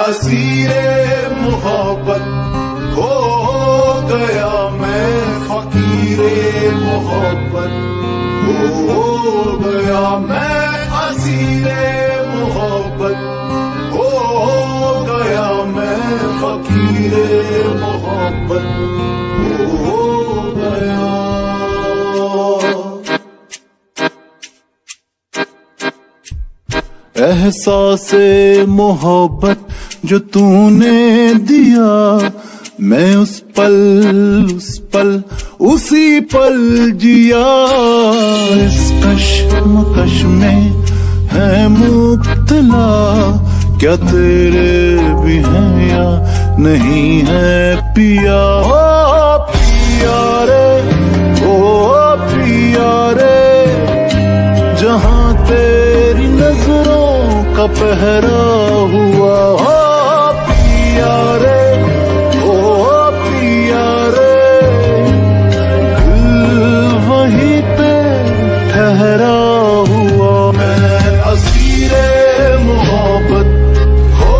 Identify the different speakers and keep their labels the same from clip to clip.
Speaker 1: असीरे मोहब्बत हो गया, मैं फकीरे मोहब्बत हो गया, मैं असीरे मोहब्बत हो गया, मैं फकीरे मोहब्बत हो गया। एहसासे मोहब्बत जो तूने दिया, मैं उस पल उसी पल जिया। इस कश्मकश में है मुब्तला, क्या तेरे भी हैं या नहीं है पिया। ओ पिया रे, ओ पिया रे, जहां तेरी नजरों का पहरा हुआ। ओ पिया रे, ओ पिया रे, दिल वहीं पे ठहरा हुआ। मैं असीरे मोहब्बत हो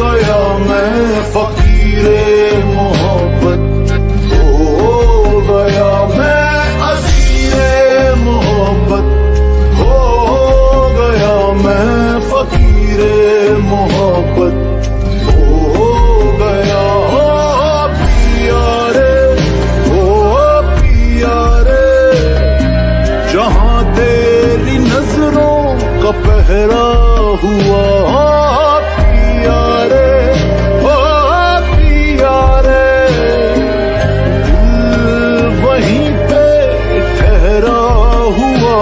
Speaker 1: गया, मैं फकीरे मोहब्बत हो गया, मैं असीरे मोहब्बत हो गया, मैं फकीरे मोहब्बत हो गया। ओ पिया रे, ओ पिया रे, जहां तेरी नजरों का पहरा हुआ। ओ पिया रे, ओ पिया रे, दिल वहीं पे ठहरा हुआ।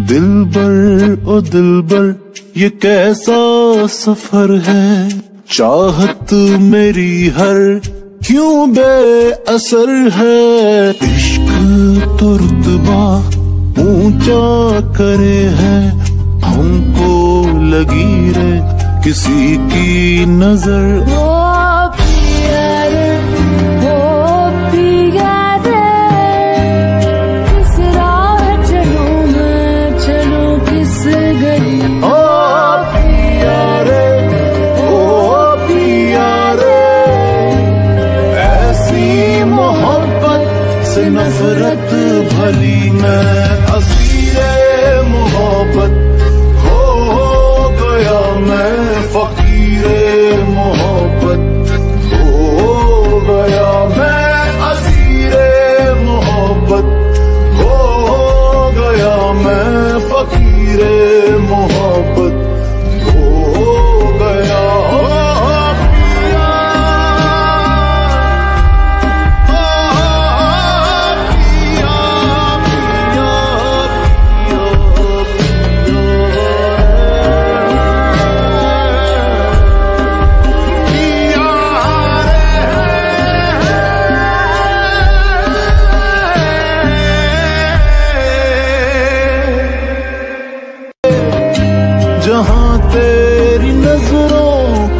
Speaker 1: दिलबर ओ दिलबर, ये कैसा सफर है। चाहत मेरी हर क्यों बेअसर है। इश्क तो रुतबा ऊंचा करे है, हमको लगी रे किसी की नजर। ओ पिया रे, ओ पिया रे, किस राह चलूं मैं, चलूं किस गली। ओ पिया रे, ओ पिया रे, ऐसी मोहब्बत से नफरत भली। मैं असीरे मोहब्बत हो गया, मैं फकीरे मोहब्बत हो गया, मैं असीरे मोहब्बत हो गया, मैं फकीरे मोहब्बत हो गया।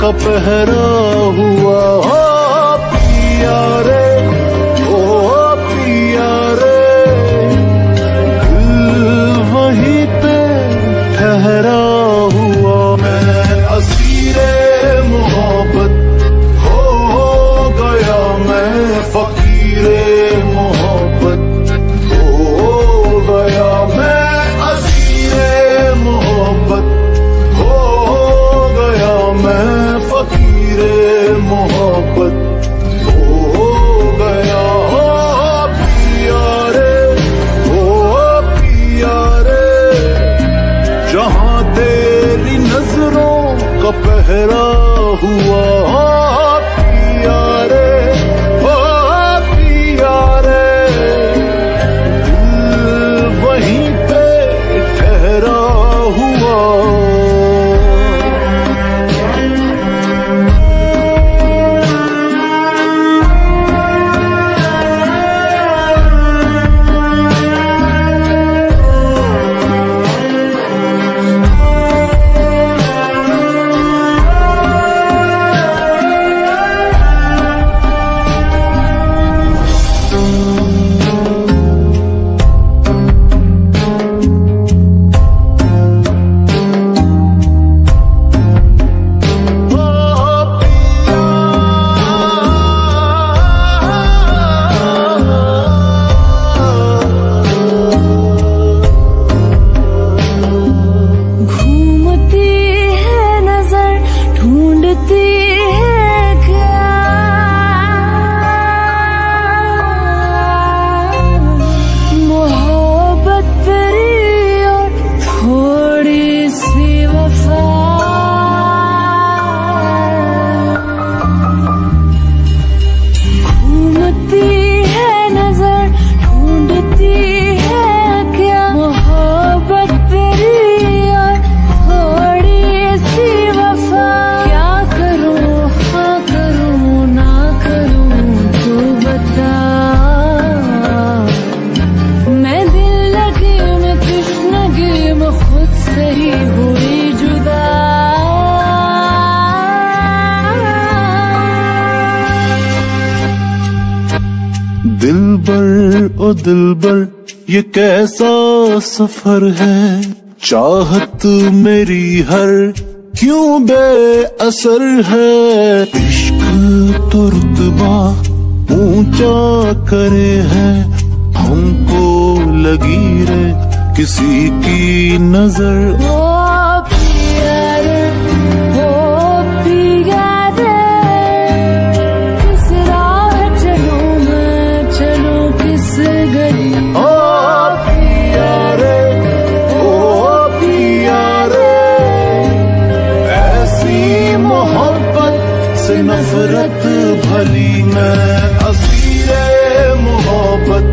Speaker 1: का पहरा हुआ। ओ पिया रे, ओ पिया रे, दिल वहीं पे ठहरा हुआ। मैं असीरे मोहब्बत हो गया, मैं फकीरे मोहब्बत हो गया। मैं असीरे मोहब्बत हो गया, मैं फकीरे मोहब्बत हो गया। ओ पिया रे, ओ पिया रे, जहां तेरी नजरों का पहरा हुआ। ओ पिया रे, ओ पिया रे, दिल वहीं पे ठहरा हुआ। दिलबर ओ दिलबर, ये कैसा सफर है। चाहत मेरी हर क्यों बेअसर है। इश्क तो रुतबा ऊंचा करे है, हमको लगी रे किसी की नजर। ओ पिया रे, ओ पिया रे, किस राह चलूं मैं, चलूं किस गली। ओ पिया रे, ओ पिया रे, ऐसी मोहब्बत से नफरत भली। मैं असीरे मोहब्बत